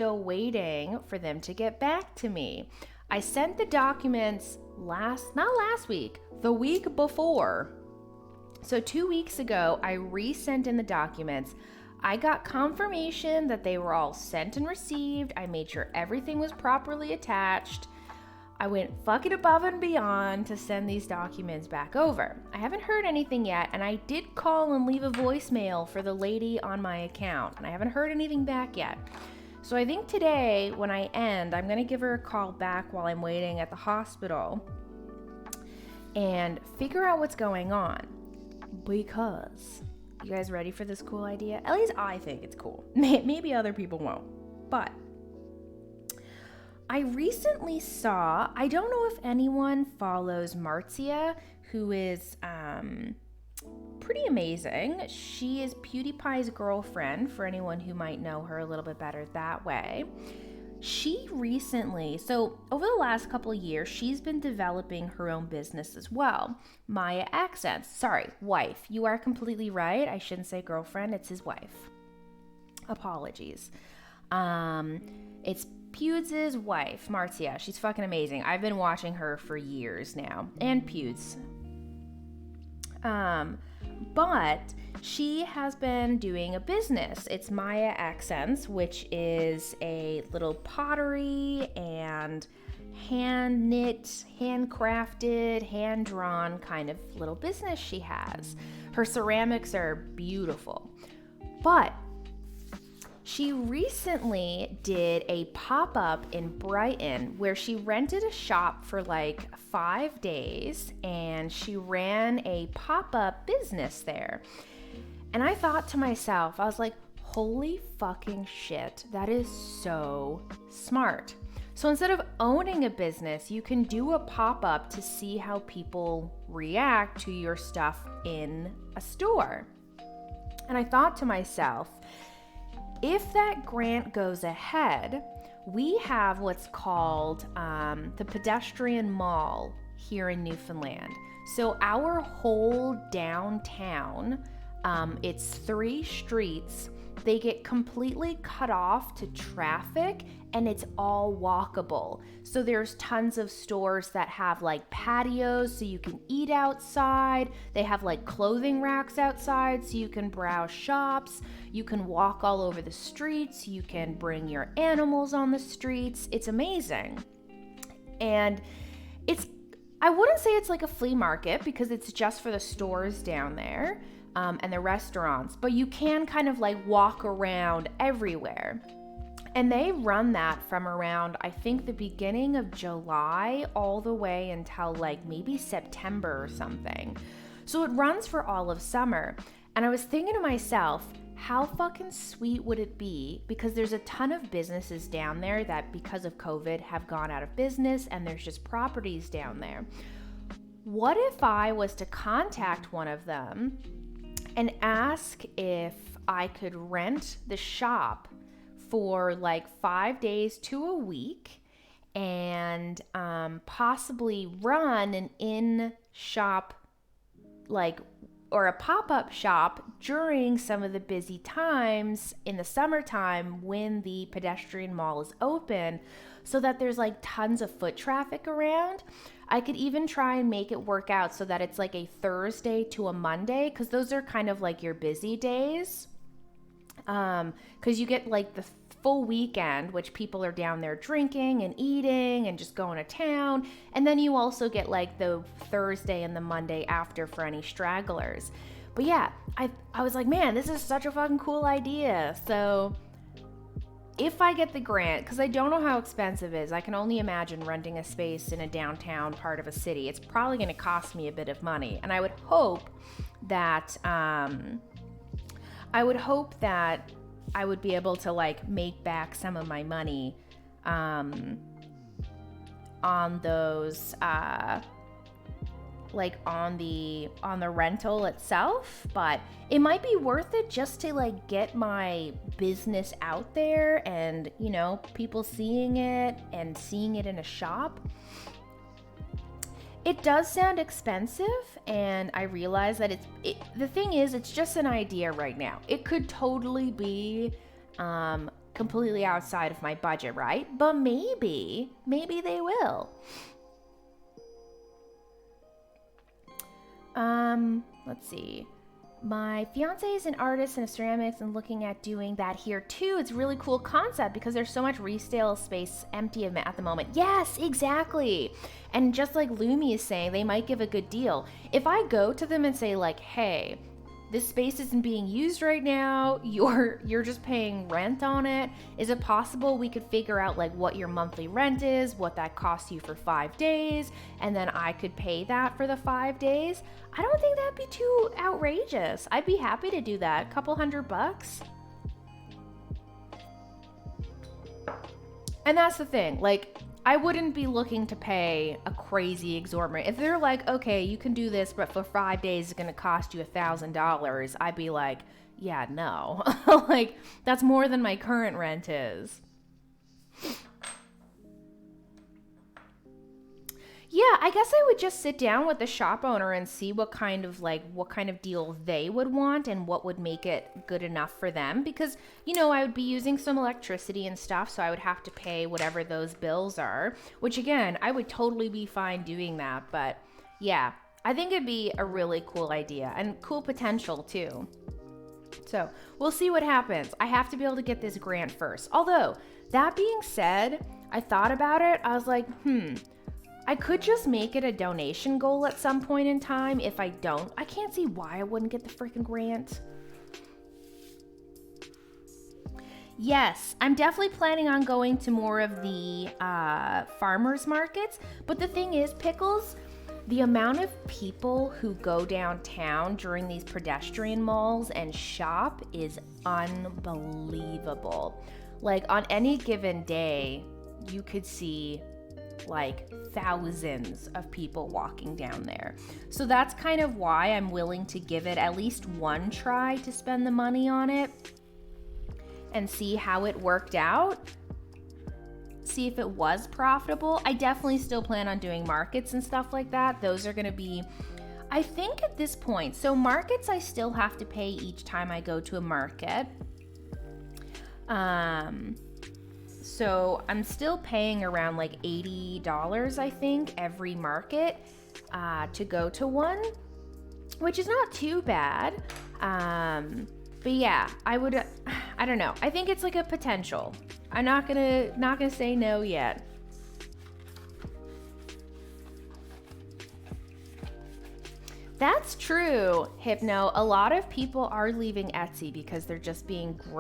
still waiting for them to get back to me. I sent the documents not last week, the week before. So 2 weeks ago, I resent in the documents. I got confirmation that they were all sent and received. I made sure everything was properly attached. I went fucking above and beyond to send these documents back over. I haven't heard anything yet, and I did call and leave a voicemail for the lady on my account, and I haven't heard anything back yet. So I think today, when I end, I'm gonna give her a call back while I'm waiting at the hospital and figure out what's going on. Because, you guys ready for this cool idea? At least I think it's cool. Maybe other people won't. But I recently saw, I don't know if anyone follows Marzia, who is pretty amazing. She is PewDiePie's girlfriend, for anyone who might know her a little bit better that way. She recently, so over the last couple of years, she's been developing her own business as well. Maya Accents. Sorry, wife. You are completely right. I shouldn't say girlfriend. It's his wife. Apologies. It's Pewds' wife, Marzia. She's fucking amazing. I've been watching her for years now. And Pewds. But she has been doing a business. It's Maya Accents, which is a little pottery and hand knit, handcrafted, hand drawn kind of little business she has. Her ceramics are beautiful. But she recently did a pop-up in Brighton where she rented a shop for like 5 days and she ran a pop-up business there. And I thought to myself, I was like, holy fucking shit, that is so smart. So instead of owning a business, you can do a pop-up to see how people react to your stuff in a store. And I thought to myself, if that grant goes ahead, we have what's called the pedestrian mall here in Newfoundland. So our whole downtown, it's 3 streets, they get completely cut off to traffic and it's all walkable. So there's tons of stores that have like patios so you can eat outside. They have like clothing racks outside so you can browse shops. You can walk all over the streets. You can bring your animals on the streets. It's amazing. And I wouldn't say it's like a flea market because it's just for the stores down there. And the restaurants, but you can kind of like walk around everywhere. And they run that from around, I think, the beginning of July all the way until like maybe September or something. So it runs for all of summer. And I was thinking to myself, how fucking sweet would it be? Because there's a ton of businesses down there that because of COVID have gone out of business and there's just properties down there. What if I was to contact one of them and ask if I could rent the shop for like 5 days to a week and possibly run an in-shop or a pop-up shop during some of the busy times in the summertime when the pedestrian mall is open so that there's like tons of foot traffic around. I could even try and make it work out so that it's like a Thursday to a Monday because those are kind of like your busy days. Because you get like the full weekend, which people are down there drinking and eating and just going to town. And then you also get like the Thursday and the Monday after for any stragglers. But yeah, I was like, man, this is such a fucking cool idea. So if I get the grant, because I don't know how expensive it is, I can only imagine renting a space in a downtown part of a city. It's probably going to cost me a bit of money. And I would hope that I would be able to like make back some of my money on those like on the rental itself, but it might be worth it just to like get my business out there and, you know, people seeing it and seeing it in a shop. It does sound expensive, and I realize that the thing is, it's just an idea right now. It could totally be completely outside of my budget, right? But maybe they will. Let's see. My fiance is an artist in ceramics and looking at doing that here too. It's a really cool concept because there's so much resale space empty at the moment. Yes, exactly. And just like Lumi is saying, they might give a good deal. If I go to them and say like, hey, this space isn't being used right now, you're just paying rent on it, is it possible we could figure out like what your monthly rent is, what that costs you for 5 days, and then I could pay that for the 5 days? I don't think that'd be too outrageous. I'd be happy to do that. A couple $100. And that's the thing, like, I wouldn't be looking to pay a crazy exorbitant. If they're like, okay, you can do this, but for 5 days it's gonna cost you $1,000, I'd be like, yeah, no. Like, that's more than my current rent is. Yeah, I guess I would just sit down with the shop owner and see what kind of deal they would want and what would make it good enough for them, because, you know, I would be using some electricity and stuff, so I would have to pay whatever those bills are, which again, I would totally be fine doing that. But yeah, I think it'd be a really cool idea and cool potential too. So we'll see what happens. I have to be able to get this grant first. Although, that being said, I thought about it. I was like, I could just make it a donation goal at some point in time. If I don't, I can't see why I wouldn't get the freaking grant. Yes, I'm definitely planning on going to more of the farmers markets. But the thing is, Pickles, the amount of people who go downtown during these pedestrian malls and shop is unbelievable. Like, on any given day, you could see like thousands of people walking down there. So that's kind of why I'm willing to give it at least one try to spend the money on it and see how it worked out. See if it was profitable. I definitely still plan on doing markets and stuff like that. Those are going to be, I think at this point, so markets I still have to pay each time I go to a market. So I'm still paying around like $80, I think, every market to go to one, which is not too bad. But yeah, I don't know. I think it's like a potential. I'm not gonna say no yet. That's true, Hypno. A lot of people are leaving Etsy because they're just being